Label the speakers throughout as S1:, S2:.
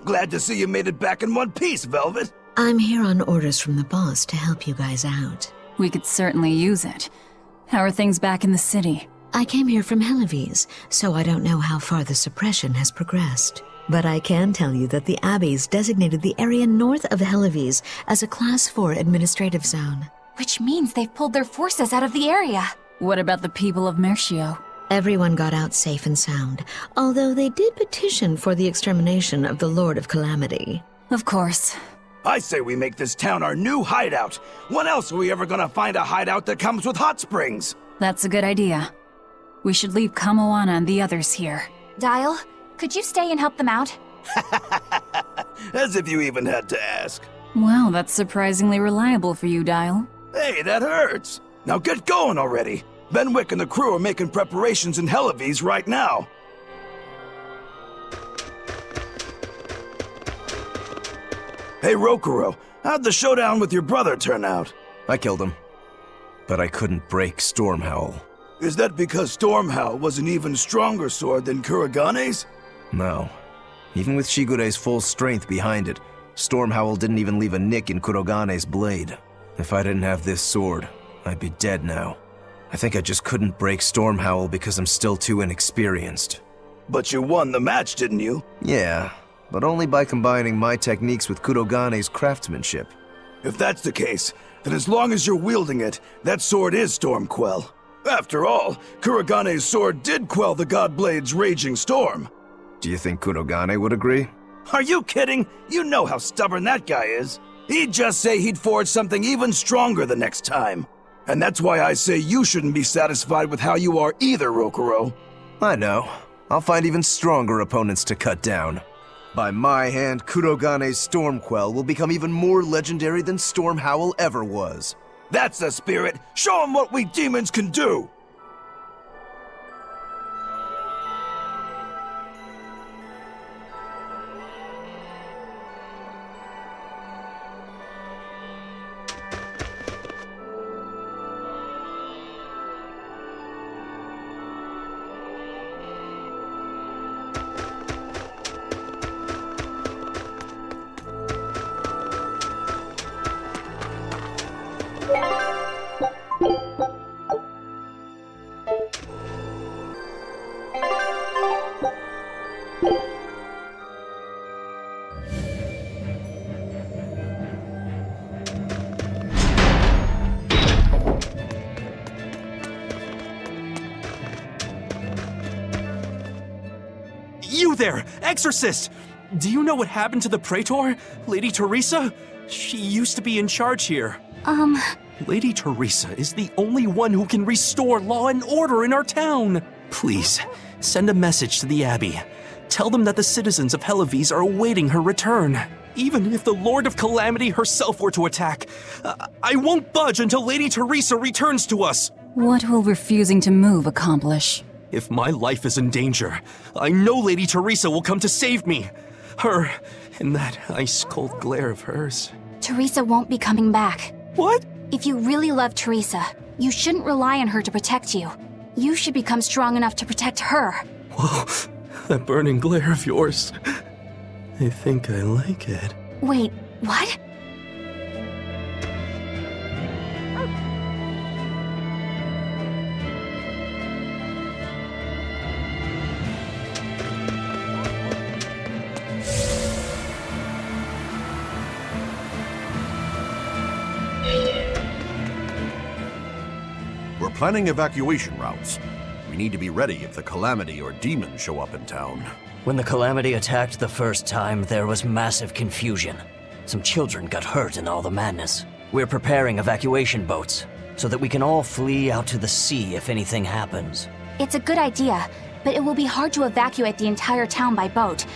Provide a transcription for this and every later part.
S1: Glad to see you made it back in one piece, Velvet.
S2: I'm here on orders from the boss to help you guys out.
S3: We could certainly use it. How are things back in the city?
S2: I came here from Helives, so I don't know how far the suppression has progressed. But I can tell you that the Abbeys designated the area north of Helives as a Class 4 administrative zone.
S4: Which means they've pulled their forces out of the area.
S3: What about the people of Mercio?
S2: Everyone got out safe and sound, although they did petition for the extermination of the Lord of Calamity.
S3: Of course.
S1: I say we make this town our new hideout. When else are we ever gonna find a hideout that comes with hot springs?
S3: That's a good idea. We should leave Kamoana and the others here.
S4: Dial, could you stay and help them out?
S1: As if you even had to ask.
S3: Well, that's surprisingly reliable for you, Dial.
S1: Hey, that hurts. Now get going already. Benwick and the crew are making preparations in Helives right now. Hey, Rokurou, how'd the showdown with your brother turn out?
S5: I killed him. But I couldn't break Stormhowl.
S1: Is that because Stormhowl was an even stronger sword than Kuragane's?
S5: No. Even with Shigure's full strength behind it, Stormhowl didn't even leave a nick in Kuragane's blade. If I didn't have this sword, I'd be dead now. I think I just couldn't break Stormhowl because I'm still too inexperienced.
S1: But you won the match, didn't you?
S5: Yeah, but only by combining my techniques with Kuragane's craftsmanship.
S1: If that's the case, then as long as you're wielding it, that sword is Stormquell. After all, Kuragane's sword did quell the Godblade's raging storm.
S5: Do you think Kuragane would agree?
S1: Are you kidding? You know how stubborn that guy is. He'd just say he'd forge something even stronger the next time. And that's why I say you shouldn't be satisfied with how you are either, Rokurou.
S5: I know. I'll find even stronger opponents to cut down. By my hand, Kurogane's Stormquell will become even more legendary than Stormhowl ever was.
S1: That's the spirit! Show him what we demons can do!
S6: You there, Exorcist! Do you know what happened to the Praetor, Lady Teresa? She used to be in charge here. Lady Teresa is the only one who can restore law and order in our town. Please, send a message to the Abbey. Tell them that the citizens of Helives are awaiting her return. Even if the Lord of Calamity herself were to attack, I won't budge until Lady Teresa returns to us.
S3: What will refusing to move accomplish?
S6: If my life is in danger, I know Lady Teresa will come to save me. Her, and that ice-cold glare of hers.
S4: Teresa won't be coming back.
S6: What?
S4: If you really love Teresa, you shouldn't rely on her to protect you. You should become strong enough to protect her.
S6: Whoa, that burning glare of yours. I think I like it.
S4: Wait, what?
S7: We're planning evacuation routes. We need to be ready if the Calamity or demons show up in town.
S8: When the Calamity attacked the first time, there was massive confusion. Some children got hurt in all the madness. We're preparing evacuation boats, so that we can all flee out to the sea if anything happens.
S4: It's a good idea, but it will be hard to evacuate the entire town by boat.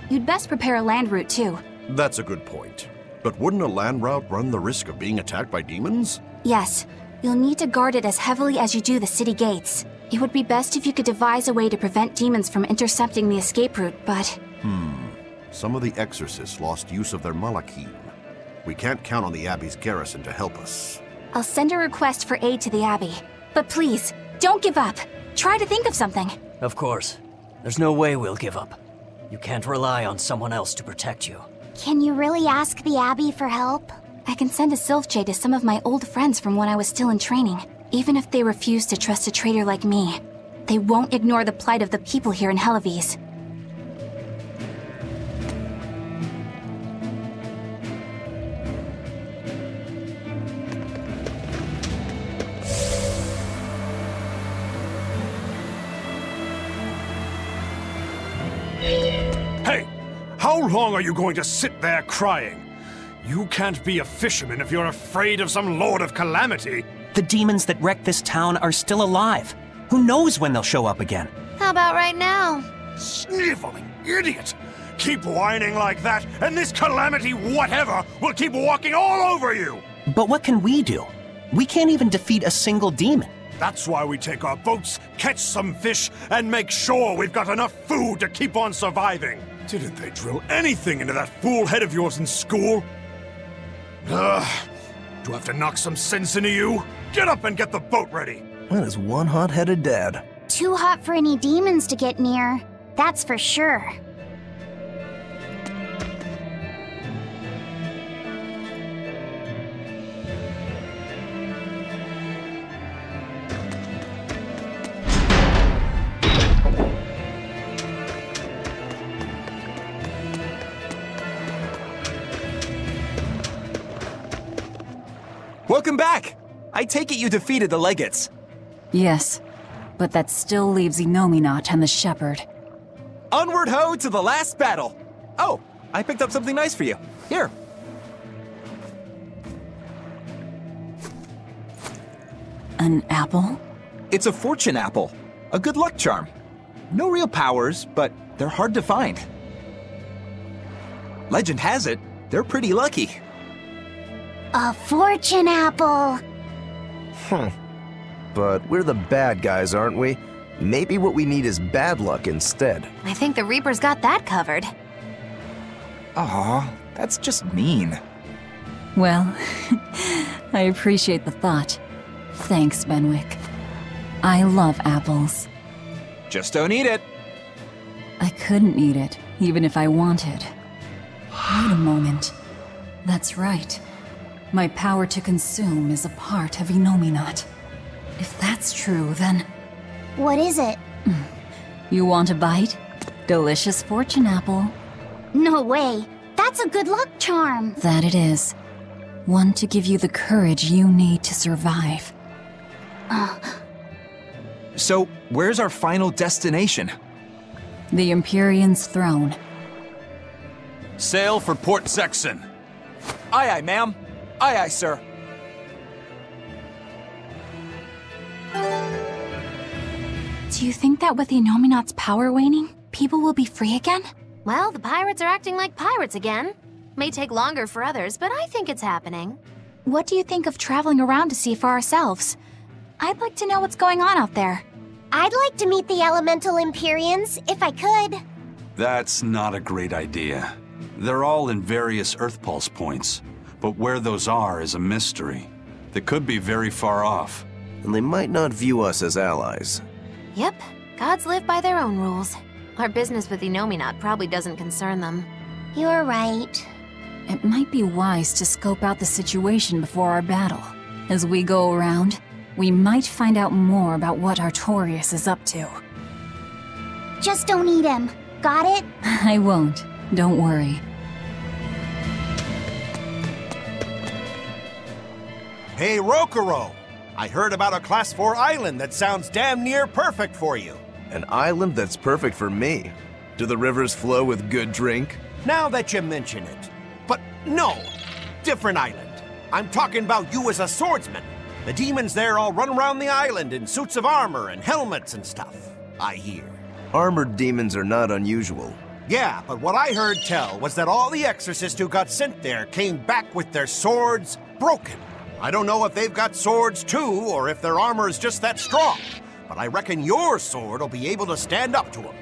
S4: You'd best prepare a land route too.
S7: That's a good point. But wouldn't a land route run the risk of being attacked by demons?
S4: Yes. You'll need to guard it as heavily as you do the city gates. It would be best if you could devise a way to prevent demons from intercepting the escape route, but...
S7: Some of the exorcists lost use of their malachim. We can't count on the Abbey's garrison to help us.
S4: I'll send a request for aid to the Abbey. But please, don't give up. Try to think of something.
S8: Of course. There's no way we'll give up. You can't rely on someone else to protect you.
S4: Can you really ask the Abbey for help? I can send a Sylph Jade to some of my old friends from when I was still in training. Even if they refuse to trust a traitor like me, they won't ignore the plight of the people here in Helives.
S9: Hey! How long are you going to sit there crying? You can't be a fisherman if you're afraid of some Lord of Calamity.
S6: The demons that wrecked this town are still alive. Who knows when they'll show up again?
S10: How about right now?
S9: Sniveling idiot! Keep whining like that, and this Calamity whatever will keep walking all over you!
S6: But what can we do? We can't even defeat a single demon.
S9: That's why we take our boats, catch some fish, and make sure we've got enough food to keep on surviving. Didn't they drill anything into that fool head of yours in school? Ugh. Do I have to knock some sense into you? Get up and get the boat ready!
S5: That is one hot-headed dad.
S4: Too hot for any demons to get near. That's for sure.
S11: Welcome back! I take it you defeated the Legates.
S3: Yes, but that still leaves Inominat and the Shepherd.
S11: Onward ho to the last battle! Oh, I picked up something nice for you. Here.
S3: An apple?
S11: It's a fortune apple. A good luck charm. No real powers, but they're hard to find. Legend has it, they're pretty lucky.
S4: A fortune apple!
S5: But we're the bad guys, aren't we? Maybe what we need is bad luck instead.
S10: I think the Reaper's got that covered.
S11: Aw, that's just mean.
S3: Well, I appreciate the thought. Thanks, Benwick. I love apples.
S11: Just don't eat it.
S3: I couldn't eat it, even if I wanted. Wait a moment. That's right. My power to consume is a part of Inominat. If that's true, then...
S4: What is it?
S3: You want a bite? Delicious fortune apple.
S4: No way. That's a good luck charm.
S3: That it is. One to give you the courage you need to survive.
S11: So, where's our final destination?
S3: The Empyrean's throne.
S6: Sail for Port Zexon. Aye, aye, ma'am. Aye, aye, sir.
S4: Do you think that with Inominat's power waning, people will be free again?
S10: Well, the pirates are acting like pirates again. May take longer for others, but I think it's happening.
S4: What do you think of traveling around to see for ourselves? I'd like to know what's going on out there.
S12: I'd like to meet the elemental Empyreans, if I could.
S13: That's not a great idea. They're all in various Earth Pulse points, but where those are is a mystery. They could be very far off.
S5: And they might not view us as allies.
S10: Yep, gods live by their own rules. Our business with Inominat probably doesn't concern them.
S12: You're right.
S3: It might be wise to scope out the situation before our battle. As we go around, we might find out more about what Artorias is up to.
S12: Just don't eat him. Got it?
S3: I won't. Don't worry.
S14: Hey, Rokuro! I heard about a Class 4 island that sounds damn near perfect for you.
S5: An island that's perfect for me. Do the rivers flow with good drink?
S14: Now that you mention it. But no, different island. I'm talking about you as a swordsman. The demons there all run around the island in suits of armor and helmets and stuff, I hear.
S5: Armored demons are not unusual.
S14: Yeah, but what I heard tell was that all the exorcists who got sent there came back with their swords broken. I don't know if they've got swords too, or if their armor is just that strong, but I reckon your sword will be able to stand up to them.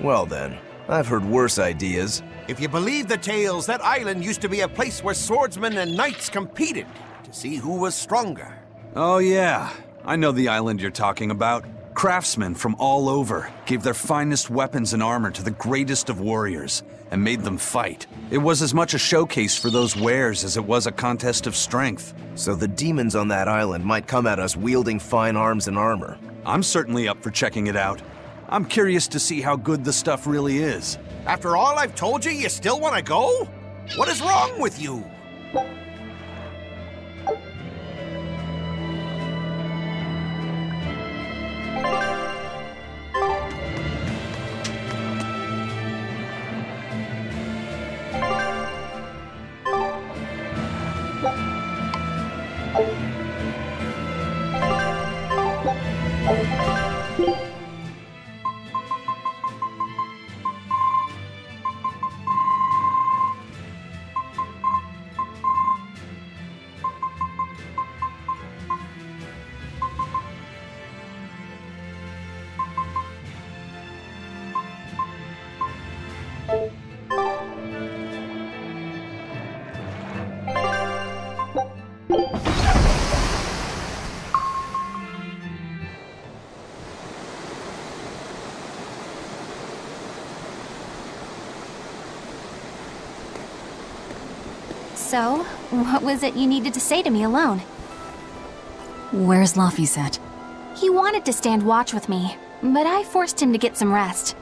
S5: Well then, I've heard worse ideas.
S14: If you believe the tales, that island used to be a place where swordsmen and knights competed to see who was stronger.
S13: Oh yeah, I know the island you're talking about. Craftsmen from all over gave their finest weapons and armor to the greatest of warriors and made them fight. It was as much a showcase for those wares as it was a contest of strength.
S5: So the demons on that island might come at us wielding fine arms and armor.
S13: I'm certainly up for checking it out. I'm curious to see how good the stuff really is.
S14: After all I've told you, you still want to go? What is wrong with you?
S4: So, what was it you needed to say to me alone?
S3: Where's Laphicet?
S4: He wanted to stand watch with me, but I forced him to get some rest.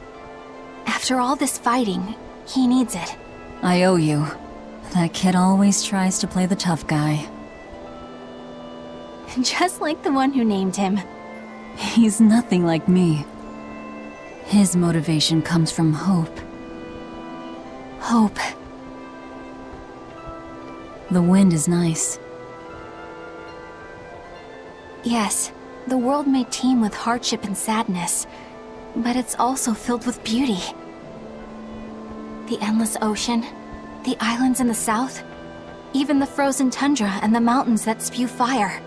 S4: After all this fighting, he needs it.
S3: I owe you. That kid always tries to play the tough guy.
S4: Just like the one who named him.
S3: He's nothing like me. His motivation comes from hope.
S4: Hope.
S3: The wind is nice.
S4: Yes, the world may teem with hardship and sadness, but it's also filled with beauty. The endless ocean, the islands in the south, even the frozen tundra and the mountains that spew fire.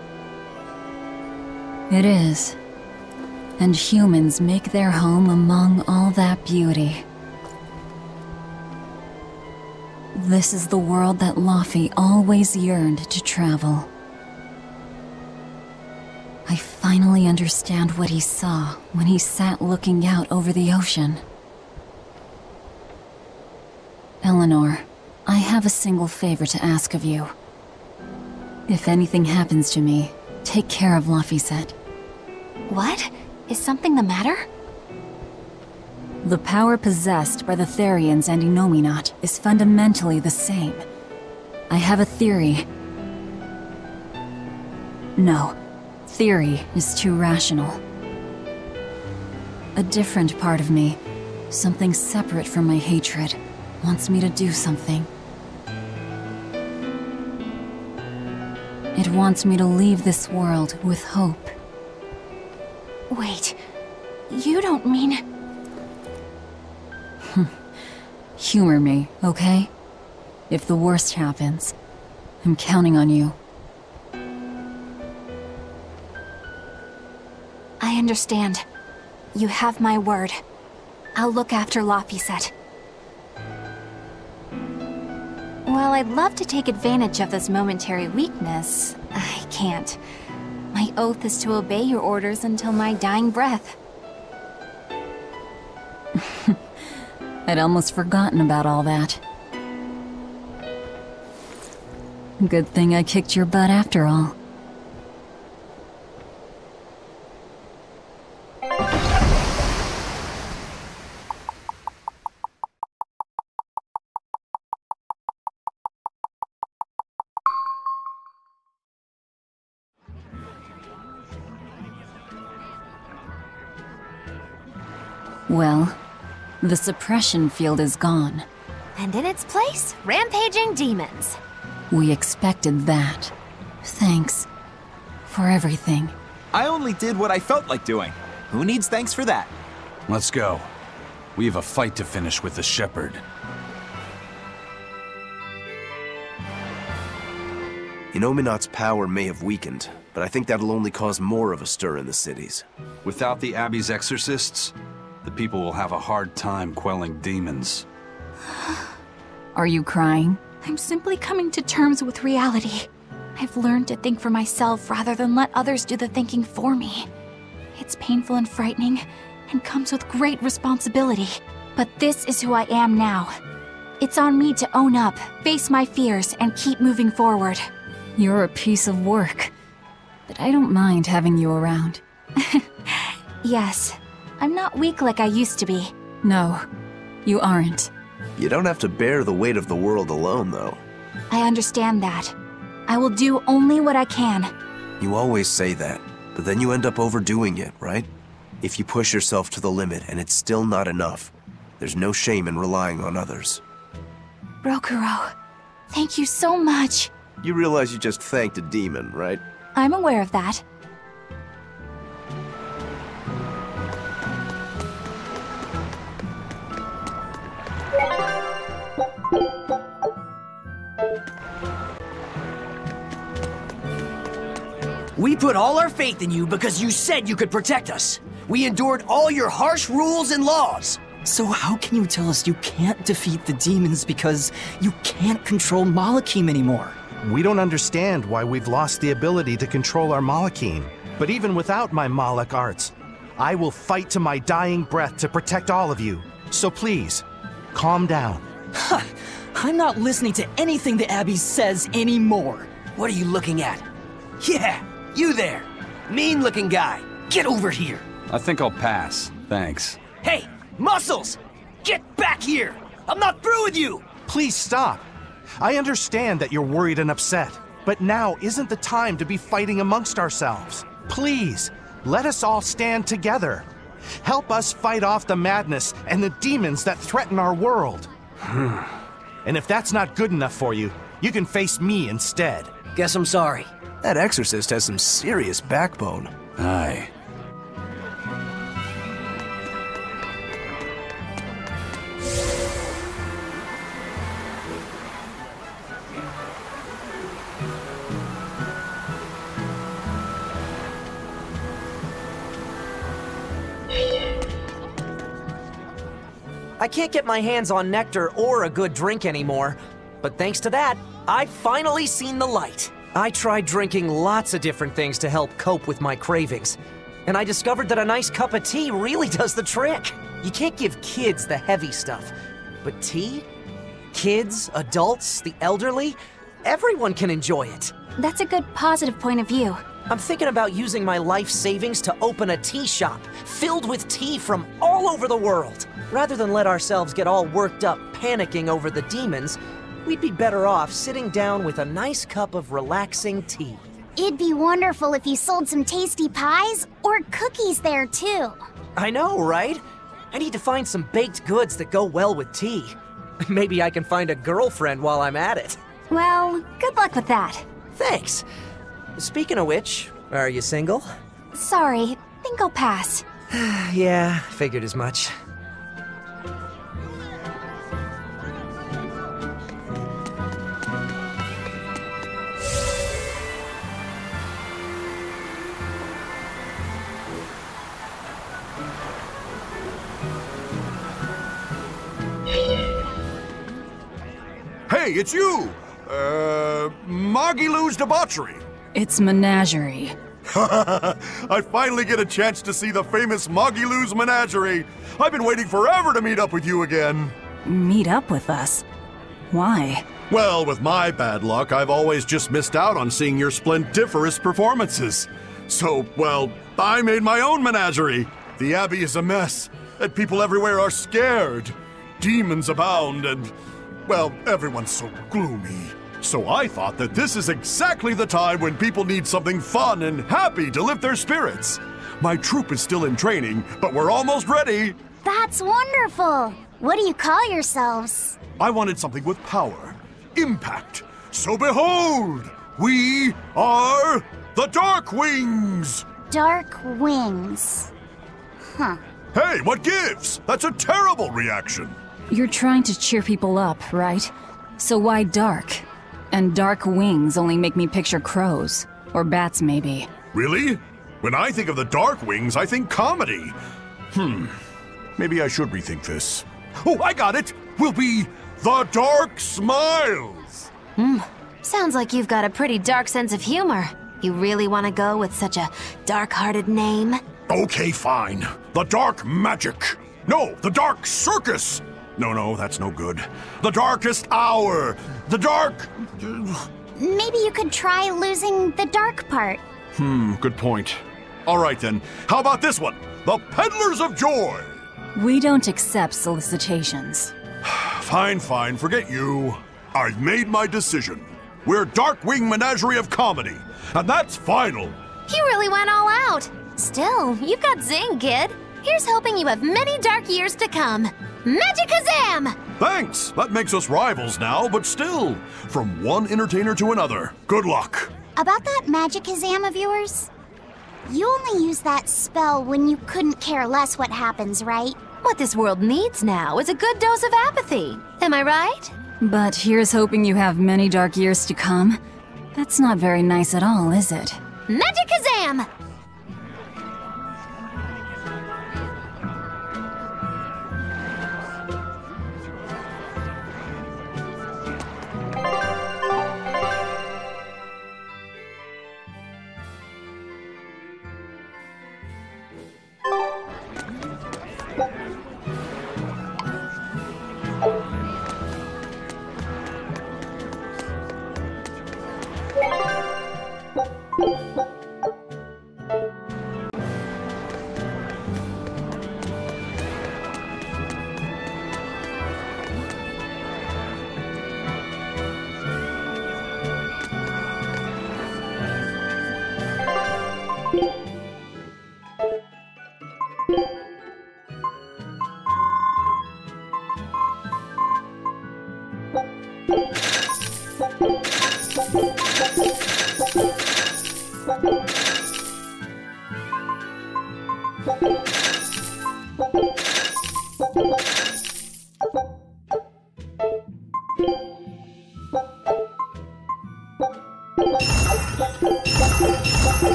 S3: It is. And humans make their home among all that beauty. This is the world that Laphi always yearned to travel. I finally understand what he saw when he sat looking out over the ocean. Eleanor, I have a single favor to ask of you. If anything happens to me, take care of Laphicet.
S4: What? Is something the matter?
S3: The power possessed by the Therians and Innominat is fundamentally the same. I have a theory. No, theory is too rational. A different part of me, something separate from my hatred, wants me to do something. It wants me to leave this world with hope.
S4: Wait, you don't mean...
S3: Humor me, okay? If the worst happens, I'm counting on you.
S4: I understand. You have my word. I'll look after Laphicet. While I'd love to take advantage of this momentary weakness, I can't. My oath is to obey your orders until my dying breath.
S3: I'd almost forgotten about all that. Good thing I kicked your butt after all. Well, the suppression field is gone.
S10: And in its place, rampaging demons.
S3: We expected that. Thanks for everything.
S11: I only did what I felt like doing. Who needs thanks for that?
S13: Let's go. We have a fight to finish with the Shepherd.
S5: Innominat's power may have weakened, but I think that'll only cause more of a stir in the cities.
S13: Without the Abbey's exorcists, the people will have a hard time quelling demons.
S3: Are you crying?
S4: I'm simply coming to terms with reality. I've learned to think for myself rather than let others do the thinking for me. It's painful and frightening, and comes with great responsibility. But this is who I am now. It's on me to own up, face my fears, and keep moving forward.
S3: You're a piece of work, but I don't mind having you around.
S4: Yes, I'm not weak like I used to be.
S3: No, you aren't.
S5: You don't have to bear the weight of the world alone, though.
S4: I understand that. I will do only what I can.
S5: You always say that, but then you end up overdoing it, right? If you push yourself to the limit and it's still not enough, there's no shame in relying on others.
S4: Rokuro, thank you so much.
S5: You realize you just thanked a demon, right?
S4: I'm aware of that.
S15: We put all our faith in you because you said you could protect us. We endured all your harsh rules and laws.
S6: So how can you tell us you can't defeat the demons because you can't control Malachim anymore?
S14: We don't understand why we've lost the ability to control our Malachim. But even without my Malak arts, I will fight to my dying breath to protect all of you. So please, calm down.
S15: Huh. I'm not listening to anything the Abbey says anymore. What are you looking at? Yeah, you there. Mean-looking guy. Get over here.
S13: I think I'll pass. Thanks.
S15: Hey, Muscles! Get back here! I'm not through with you!
S14: Please stop. I understand that you're worried and upset, but now isn't the time to be fighting amongst ourselves. Please, let us all stand together. Help us fight off the madness and the demons that threaten our world. And if that's not good enough for you, you can face me instead.
S15: Guess I'm sorry.
S5: That exorcist has some serious backbone.
S13: Aye.
S15: I can't get my hands on nectar or a good drink anymore, but thanks to that, I've finally seen the light. I tried drinking lots of different things to help cope with my cravings, and I discovered that a nice cup of tea really does the trick. You can't give kids the heavy stuff, but tea? Kids, adults, the elderly, everyone can enjoy it.
S4: That's a good positive point of view.
S15: I'm thinking about using my life savings to open a tea shop filled with tea from all over the world. Rather than let ourselves get all worked up panicking over the demons, we'd be better off sitting down with a nice cup of relaxing tea.
S12: It'd be wonderful if you sold some tasty pies or cookies there too.
S15: I know, right? I need to find some baked goods that go well with tea. Maybe I can find a girlfriend while I'm at it.
S4: Well, good luck with that.
S15: Thanks. Speaking of which, are you single?
S4: Sorry, think I'll pass.
S15: Yeah, figured as much.
S9: Hey, it's you! Magilou's Debauchery.
S3: It's Menagerie.
S9: I finally get a chance to see the famous Magilou's Menagerie. I've been waiting forever to meet up with you again.
S3: Meet up with us? Why?
S9: Well, with my bad luck, I've always just missed out on seeing your splendiferous performances. So, well, I made my own menagerie. The Abbey is a mess, and people everywhere are scared. Demons abound, and, well, everyone's so gloomy. So I thought that this is exactly the time when people need something fun and happy to lift their spirits. My troupe is still in training, but we're almost ready.
S12: That's wonderful. What do you call yourselves?
S9: I wanted something with power, impact. So behold, we are the Dark Wings.
S12: Dark Wings. Huh.
S9: Hey, what gives? That's a terrible reaction.
S3: You're trying to cheer people up, right? So why dark? And dark wings only make me picture crows. Or bats, maybe.
S9: Really? When I think of the Dark Wings, I think comedy. Maybe I should rethink this. Oh, I got it! We'll be the Dark Smiles!
S10: Sounds like you've got a pretty dark sense of humor. You really want to go with such a dark-hearted name?
S9: Okay, fine. The dark magic. No, the dark circus. No, that's no good. The darkest hour. The dark...
S12: Maybe you could try losing the dark part.
S9: Good point. All right then, how about this one? The Peddlers of Joy.
S3: We don't accept solicitations.
S9: Fine, forget you. I've made my decision. We're Darkwing Menagerie of Comedy, and that's final.
S10: You really went all out. Still, you've got zing, kid. Here's hoping you have many dark years to come. Magikazam!
S9: Thanks! That makes us rivals now, but still, from one entertainer to another. Good luck.
S12: About that Magikazam of yours? You only use that spell when you couldn't care less what happens, right?
S10: What this world needs now is a good dose of apathy. Am I right?
S3: But here's hoping you have many dark years to come. That's not very nice at all, is it?
S10: Magikazam!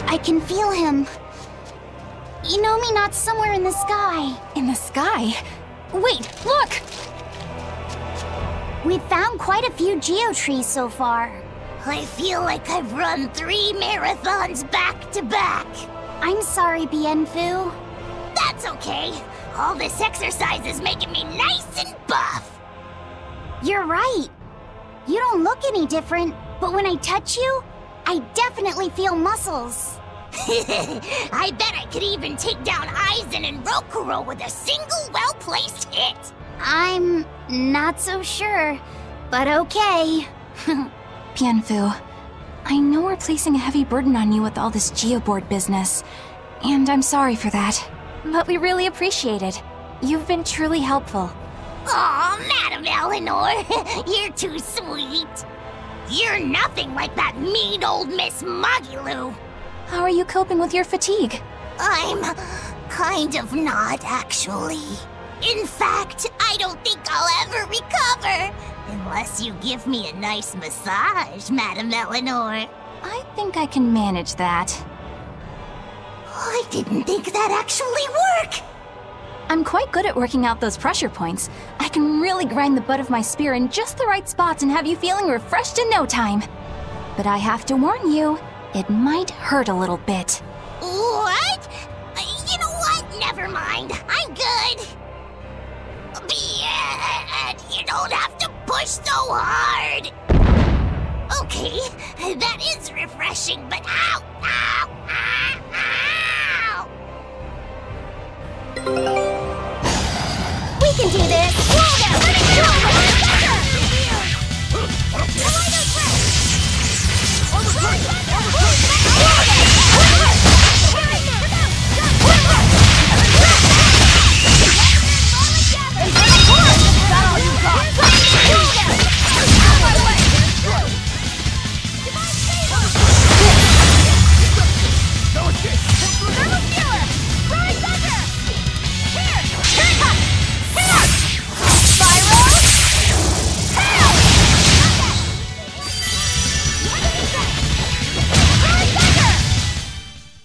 S12: I can feel him. Not somewhere in the sky.
S4: In the sky? Wait, look!
S12: We've found quite a few geotrees so far.
S16: I feel like I've run 3 marathons back to back.
S12: I'm sorry, Bienfu.
S16: That's okay. All this exercise is making me nice and buff.
S12: You're right. You don't look any different, but when I touch you, I definitely feel muscles.
S16: I bet I could even take down Aizen and Rokuro with a single well-placed hit.
S12: I'm not so sure, but okay.
S4: Bienfu, I know we're placing a heavy burden on you with all this geoboard business, and I'm sorry for that. But we really appreciate it. You've been truly helpful.
S16: Aw, Madam Eleanor, you're too sweet. You're nothing like that mean old Miss Magilu.
S4: How are you coping with your fatigue?
S16: I'm kind of not, actually. In fact, I don't think I'll ever recover. Unless you give me a nice massage, Madam Eleanor.
S4: I think I can manage that.
S16: I didn't think that actually worked.
S4: I'm quite good at working out those pressure points. I can really grind the butt of my spear in just the right spots and have you feeling refreshed in no time. But I have to warn you, it might hurt a little bit.
S16: What? You know what? Never mind. I'm good. You don't have to push so hard! Okay, that is refreshing, but ow! Ow! Ow! Ow!
S10: We can do this!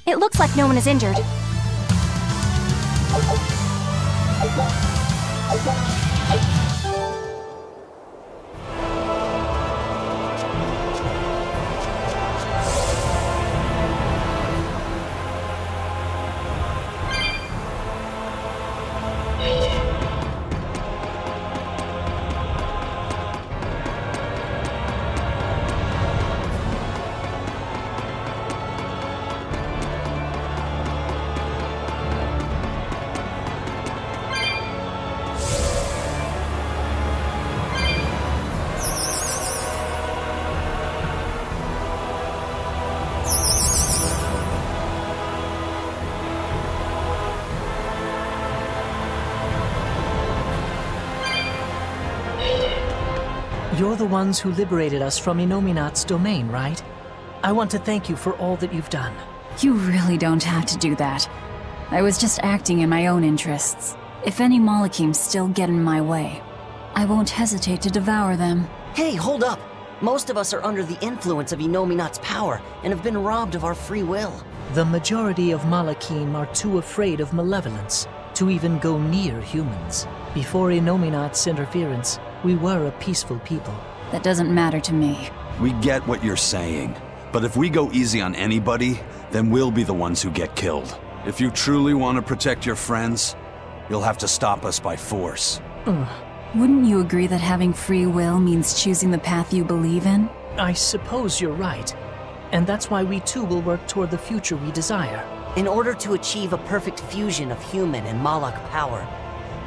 S4: It looks like no one is injured.
S17: You're the ones who liberated us from Innominat's domain, right? I want to thank you for all that you've done.
S3: You really don't have to do that. I was just acting in my own interests. If any Malachims still get in my way, I won't hesitate to devour them.
S8: Hey, hold up! Most of us are under the influence of Innominat's power and have been robbed of our free will.
S17: The majority of Malachim are too afraid of malevolence to even go near humans. Before Innominat's interference, we were a peaceful people.
S3: That doesn't matter to me.
S13: We get what you're saying, but if we go easy on anybody, then we'll be the ones who get killed. If you truly want to protect your friends, you'll have to stop us by force.
S3: Wouldn't you agree that having free will means choosing the path you believe in?
S17: I suppose you're right. And that's why we too will work toward the future we desire.
S8: In order to achieve a perfect fusion of human and Malak power,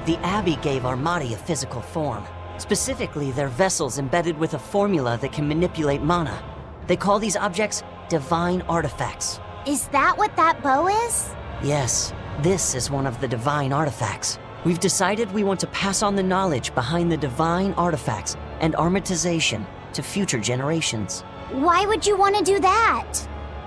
S8: the Abbey gave Armati a physical form. Specifically, they're vessels embedded with a formula that can manipulate mana. They call these objects divine artifacts.
S12: Is that what that bow is?
S8: Yes, this is one of the divine artifacts. We've decided we want to pass on the knowledge behind the divine artifacts and Armatization to future generations.
S12: Why would you want to do that?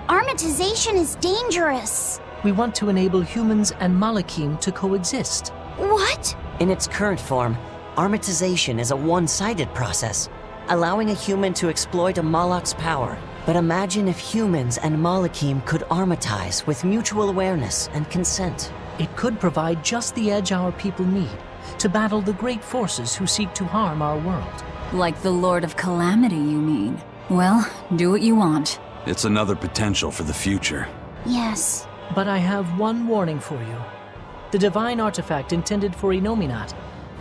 S12: Armatization is dangerous.
S17: We want to enable humans and Malachim to coexist.
S12: What?
S8: In its current form, Armatization is a one-sided process, allowing a human to exploit a Malak's power. But imagine if humans and Malachim could armatize with mutual awareness and consent.
S17: It could provide just the edge our people need to battle the great forces who seek to harm our world.
S3: Like the Lord of Calamity, you mean? Well, do what you want.
S13: It's another potential for the future.
S12: Yes.
S17: But I have one warning for you. The divine artifact intended for Innominat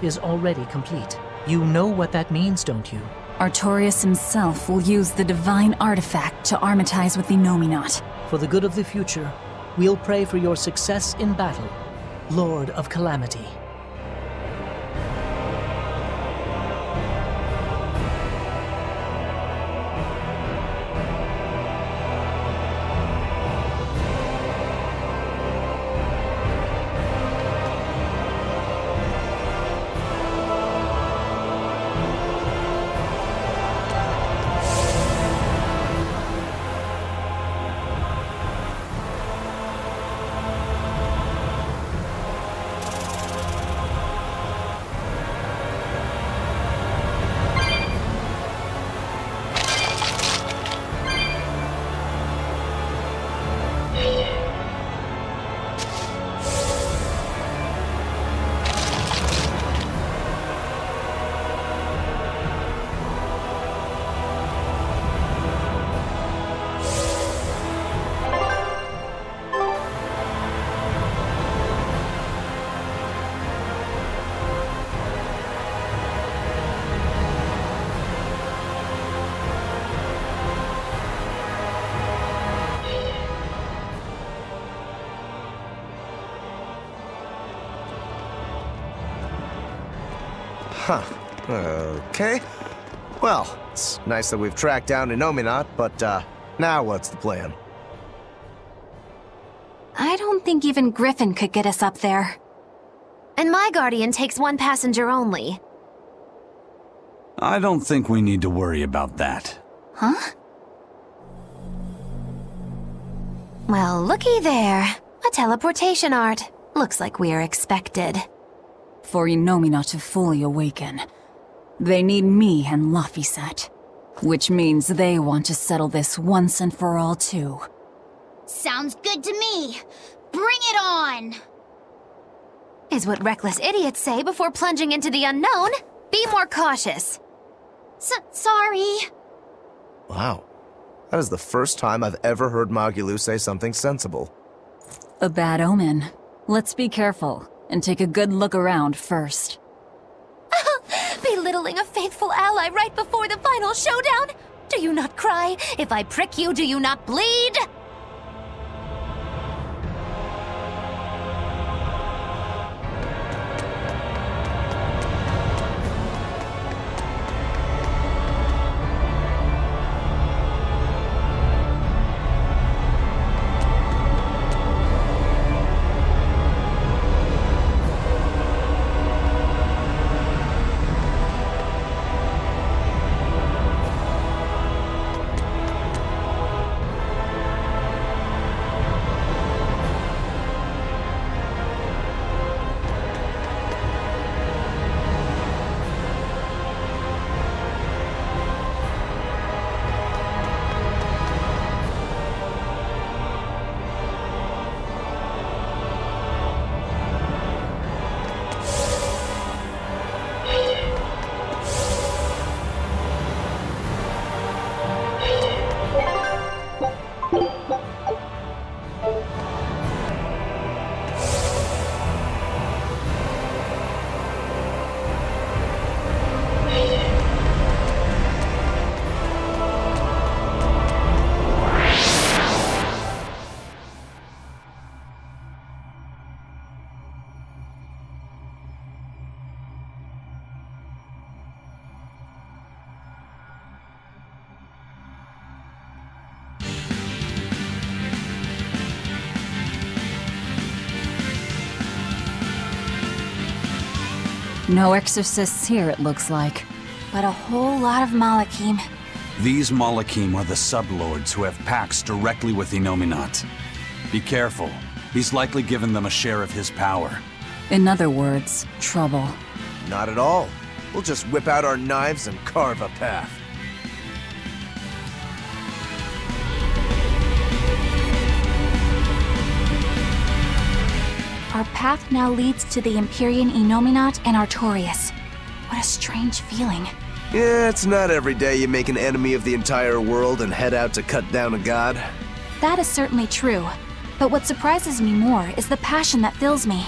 S17: is already complete. You know what that means, don't you?
S3: Artorias himself will use the divine artifact to armatize with Innominat.
S17: For the good of the future, we'll pray for your success in battle, Lord of Calamity.
S5: Huh. Okay. Well, it's nice that we've tracked down Innominat, but, now what's the plan?
S4: I don't think even Griffin could get us up there.
S10: And my Guardian takes one passenger only.
S13: I don't think we need to worry about that.
S4: Huh?
S10: Well, looky there. A teleportation art. Looks like we're expected.
S3: For Innominat to fully awaken, they need me and Laphicet. Which means they want to settle this once and for all, too.
S12: Sounds good to me. Bring it on!
S10: Is what reckless idiots say before plunging into the unknown. Be more cautious.
S12: Sorry.
S5: Wow. That is the first time I've ever heard Magilou say something sensible.
S3: A bad omen. Let's be careful, and take a good look around first.
S10: Belittling a faithful ally right before the final showdown? Do you not cry? If I prick you, do you not bleed?
S3: No exorcists here, it looks like.
S4: But a whole lot of Malachim.
S13: These Malachim are the sublords who have pacts directly with Innominat. Be careful. He's likely given them a share of his power.
S3: In other words, trouble.
S5: Not at all. We'll just whip out our knives and carve a path.
S4: Our path now leads to the Empyrean Innominat and Artorias. What a strange feeling.
S5: Yeah, it's not every day you make an enemy of the entire world and head out to cut down a god.
S4: That is certainly true. But what surprises me more is the passion that fills me.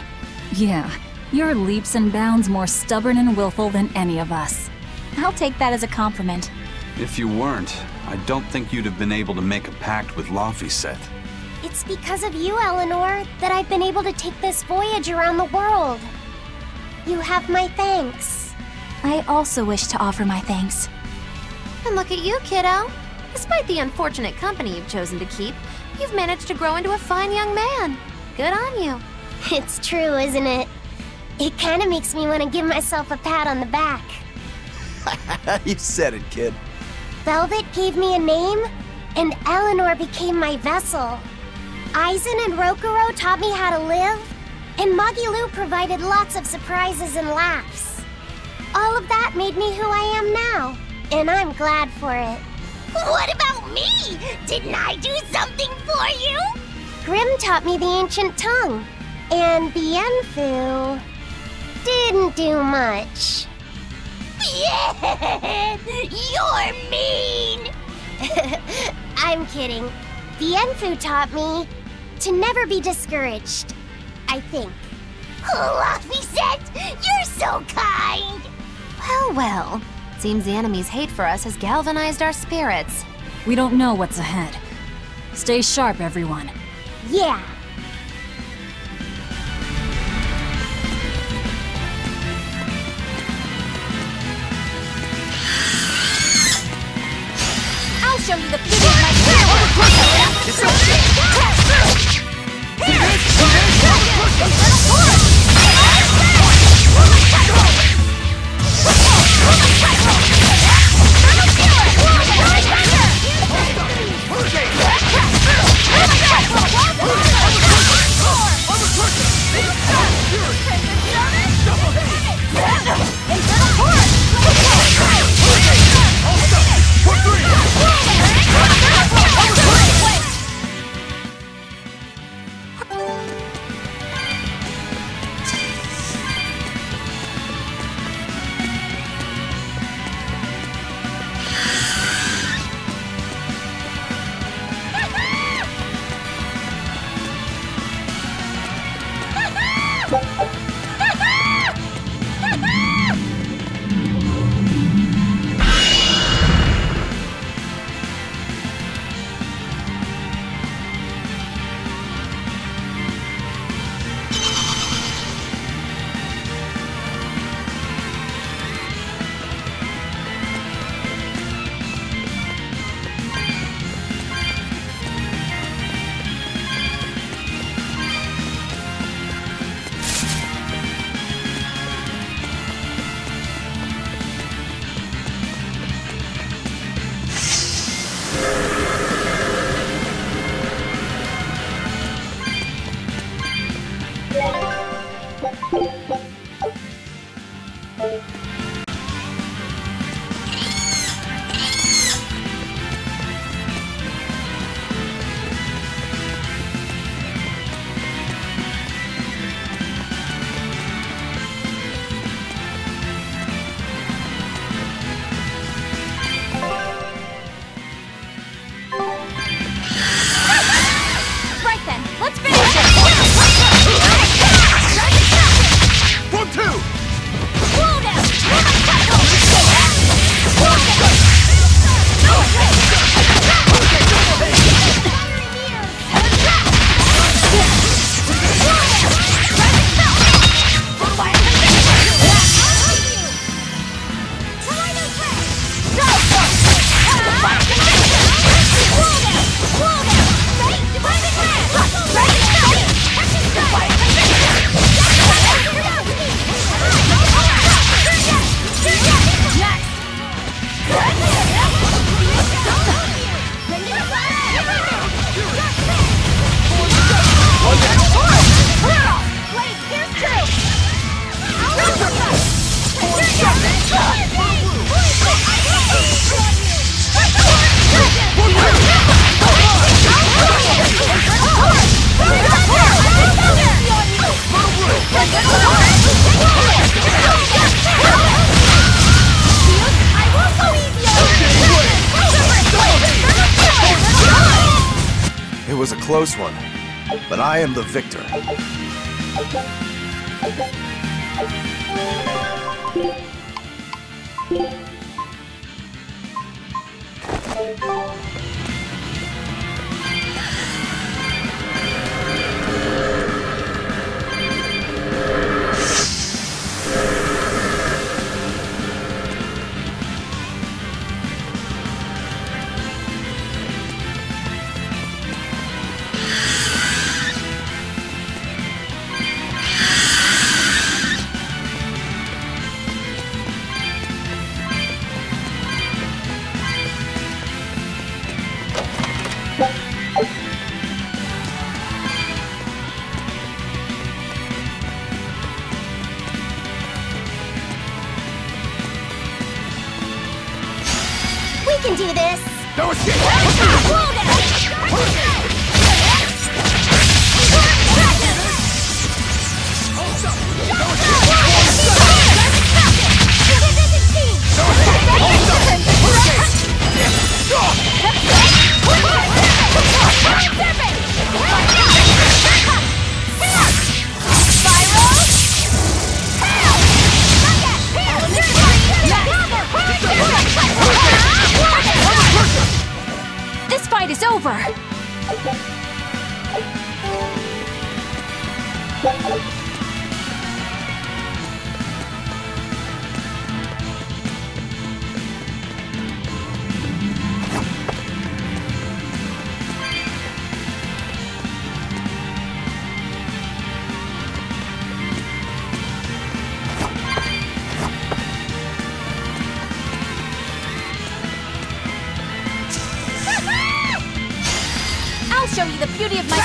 S3: Yeah, you're leaps and bounds more stubborn and willful than any of us.
S4: I'll take that as a compliment.
S13: If you weren't, I don't think you'd have been able to make a pact with Laphicet.
S12: It's because of you, Eleanor, that I've been able to take this voyage around the world. You have my thanks.
S4: I also wish to offer my thanks.
S10: And look at you, kiddo. Despite the unfortunate company you've chosen to keep, you've managed to grow into a fine young man. Good on you.
S12: It's true, isn't it? It kinda makes me want to give myself a pat on the back.
S5: You said it, kid.
S12: Velvet gave me a name, and Eleanor became my vessel. Aizen and Rokuro taught me how to live, and Magilou provided lots of surprises and laughs. All of that made me who I am now, and I'm glad for it.
S16: What about me? Didn't I do something for you?
S12: Grimm taught me the ancient tongue, and Bienfu didn't do much.
S16: Yeah, you're mean!
S12: I'm kidding. Bienfu taught me to never be discouraged, I think.
S16: Laphicet, you're so kind!
S10: Well. Seems the enemy's hate for us has galvanized our spirits.
S3: We don't know what's ahead. Stay sharp, everyone.
S12: Yeah.
S10: show you the beauty of my
S5: It was a close one, but I am the victor.
S12: We can do this!
S9: No escape!
S10: This fight is over! I'll show you the beauty of my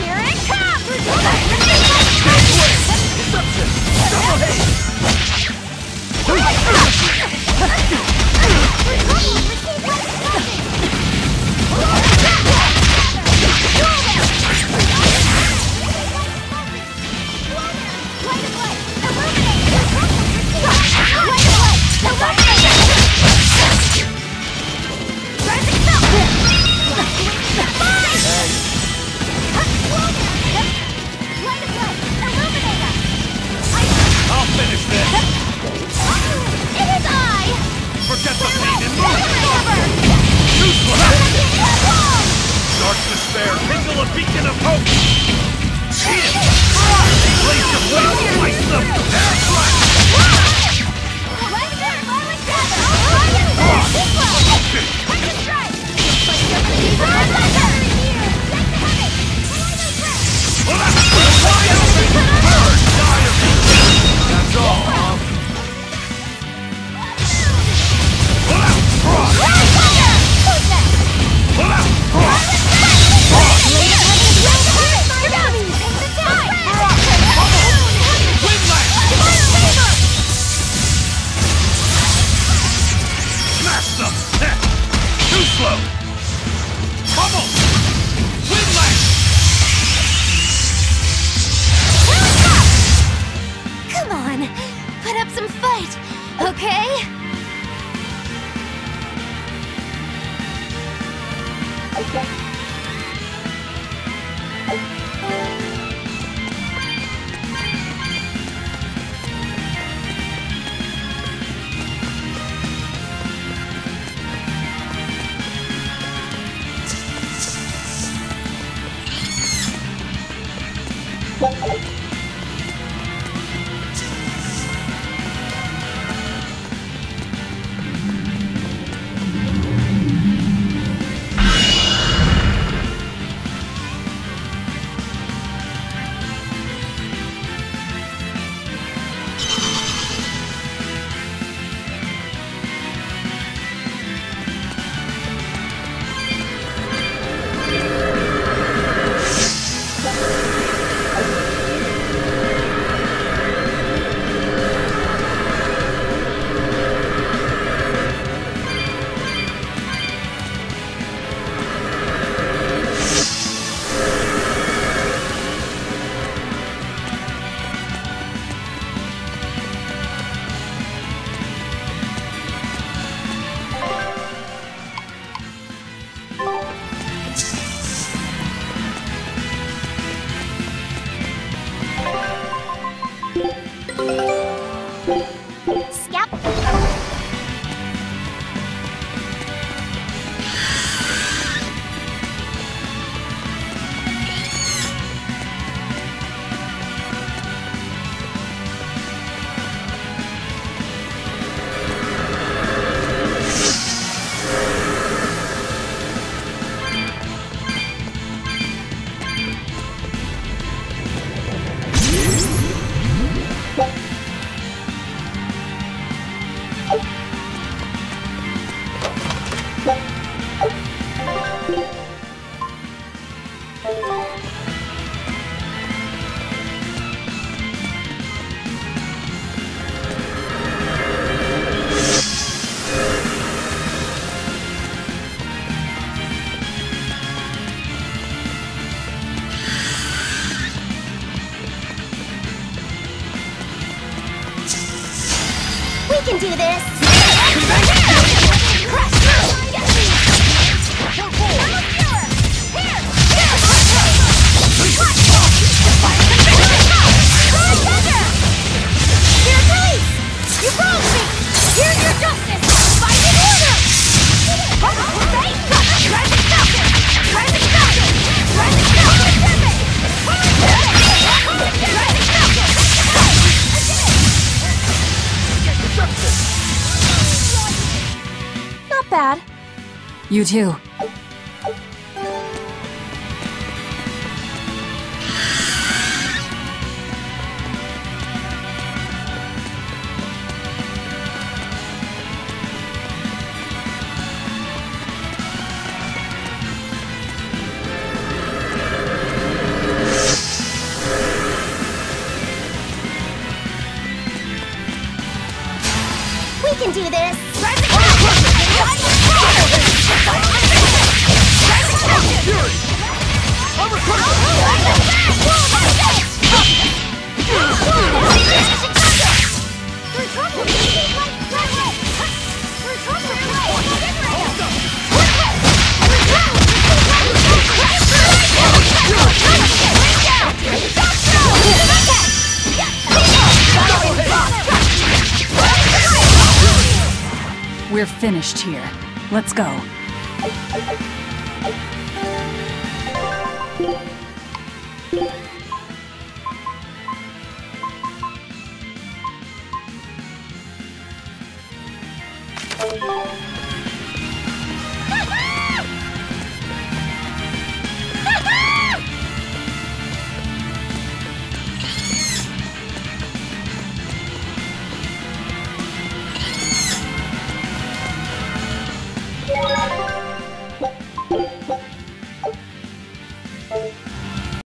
S10: Here it comes!
S9: I'll finish this!
S10: It is I!
S9: Forget the pain and move! Dark despair, kindle a beacon of hope! Cheat it! Blaze your blade, slice them! That's all, Mom. Smash them! Too slow! Pummel! Windlash!
S10: Come on, put up some fight, okay?
S12: We can do this!
S10: Not bad.
S3: You too.
S12: can do this!
S3: We're finished here. Let's go.